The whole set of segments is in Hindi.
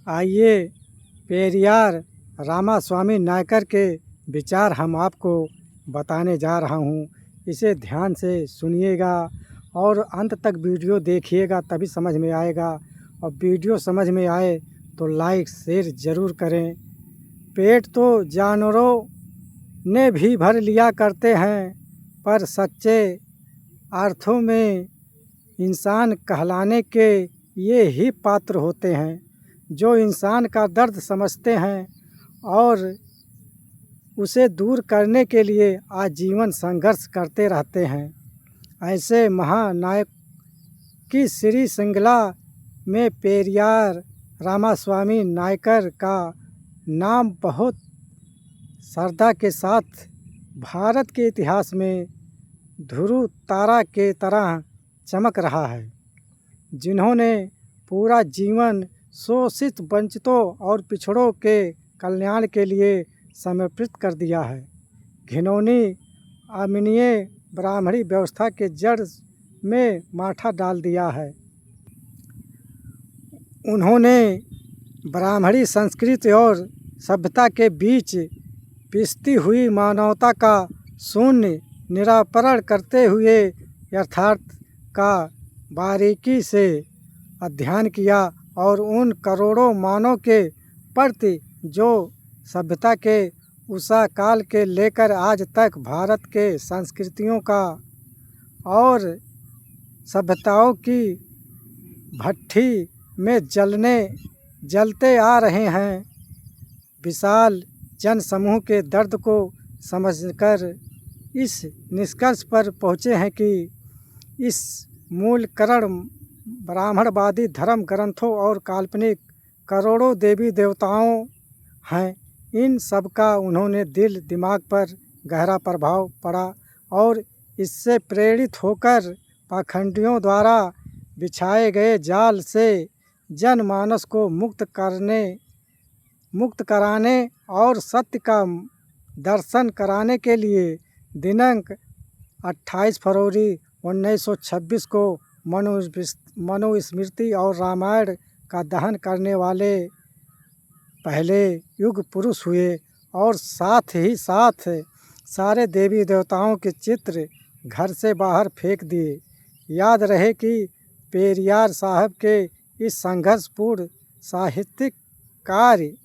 आइए पेरियार रामास्वामी नायकर के विचार हम आपको बताने जा रहा हूँ। इसे ध्यान से सुनिएगा और अंत तक वीडियो देखिएगा, तभी समझ में आएगा। और वीडियो समझ में आए तो लाइक शेयर ज़रूर करें। पेट तो जानवरों ने भी भर लिया करते हैं, पर सच्चे अर्थों में इंसान कहलाने के ये ही पात्र होते हैं जो इंसान का दर्द समझते हैं और उसे दूर करने के लिए आजीवन संघर्ष करते रहते हैं। ऐसे महानायक की श्री श्रृंखला में पेरियार रामास्वामी नायकर का नाम बहुत श्रद्धा के साथ भारत के इतिहास में ध्रुव तारा के तरह चमक रहा है, जिन्होंने पूरा जीवन शोषित, वंचितों और पिछड़ों के कल्याण के लिए समर्पित कर दिया है। घिनौनी अमीनीय ब्राह्मणी व्यवस्था के जड़ में माथा डाल दिया है। उन्होंने ब्राह्मणी संस्कृति और सभ्यता के बीच पिसती हुई मानवता का शून्य निराकरण करते हुए यथार्थ का बारीकी से अध्ययन किया और उन करोड़ों मानव के प्रति जो सभ्यता के उषा काल के लेकर आज तक भारत के संस्कृतियों का और सभ्यताओं की भट्ठी में जलते आ रहे हैं, विशाल जन समूह के दर्द को समझकर इस निष्कर्ष पर पहुँचे हैं कि इस मूल कारण ब्राह्मणवादी धर्म ग्रंथों और काल्पनिक करोड़ों देवी देवताओं हैं। इन सब का उन्होंने दिल दिमाग पर गहरा प्रभाव पड़ा और इससे प्रेरित होकर पाखंडियों द्वारा बिछाए गए जाल से जनमानस को मुक्त कराने और सत्य का दर्शन कराने के लिए दिनांक 28 फरवरी 1926 को मनुस्मृति और रामायण का दहन करने वाले पहले युग पुरुष हुए और साथ ही साथ सारे देवी देवताओं के चित्र घर से बाहर फेंक दिए। याद रहे कि पेरियार साहब के इस संघर्षपूर्ण साहित्यिक कार्य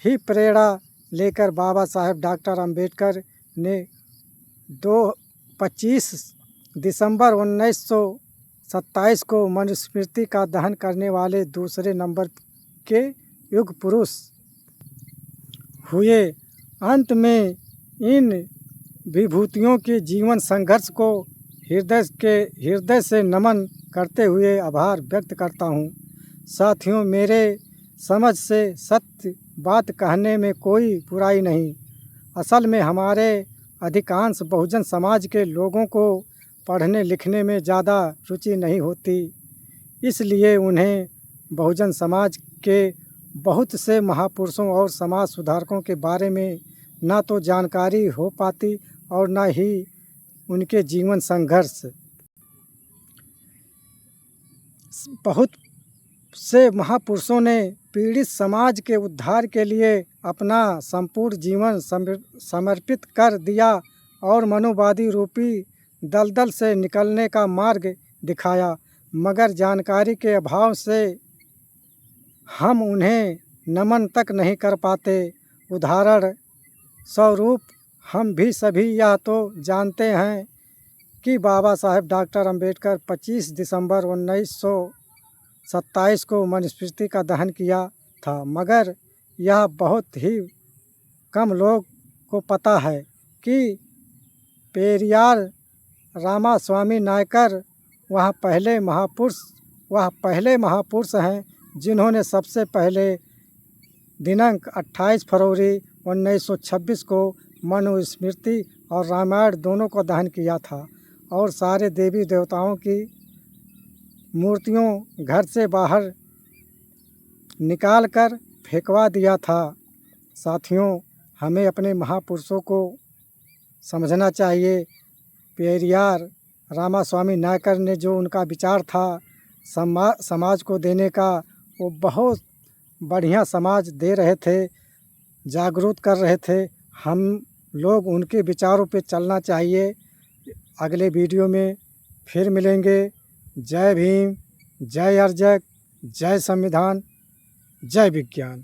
ही प्रेरणा लेकर बाबा साहेब डॉक्टर अंबेडकर ने 25 दिसंबर 1927 को मनुस्मृति का दहन करने वाले दूसरे नंबर के युग पुरुष हुए। अंत में इन विभूतियों के जीवन संघर्ष को हृदय से नमन करते हुए आभार व्यक्त करता हूँ। साथियों, मेरे समझ से सत्य बात कहने में कोई बुराई नहीं। असल में हमारे अधिकांश बहुजन समाज के लोगों को पढ़ने लिखने में ज़्यादा रुचि नहीं होती, इसलिए उन्हें बहुजन समाज के बहुत से महापुरुषों और समाज सुधारकों के बारे में ना तो जानकारी हो पाती और ना ही उनके जीवन संघर्ष। बहुत से महापुरुषों ने पीड़ित समाज के उद्धार के लिए अपना संपूर्ण जीवन समर्पित कर दिया और मानववादी रूपी दलदल से निकलने का मार्ग दिखाया, मगर जानकारी के अभाव से हम उन्हें नमन तक नहीं कर पाते। उदाहरण स्वरूप हम भी सभी यह तो जानते हैं कि बाबा साहेब डॉक्टर अंबेडकर 25 दिसंबर 1927 को मनुस्मृति का दहन किया था, मगर यह बहुत ही कम लोग को पता है कि पेरियार रामास्वामी नायकर वह पहले महापुरुष हैं जिन्होंने सबसे पहले दिनांक 28 फरवरी 1926 को मनुस्मृति और रामायण दोनों को दहन किया था और सारे देवी देवताओं की मूर्तियों घर से बाहर निकाल कर फेंकवा दिया था। साथियों, हमें अपने महापुरुषों को समझना चाहिए। पेरियार रामास्वामी नायकर ने जो उनका विचार था समाज को देने का, वो बहुत बढ़िया समाज दे रहे थे, जागरूक कर रहे थे। हम लोग उनके विचारों पे चलना चाहिए। अगले वीडियो में फिर मिलेंगे। जय भीम, जय अर्जक, जय संविधान, जय विज्ञान।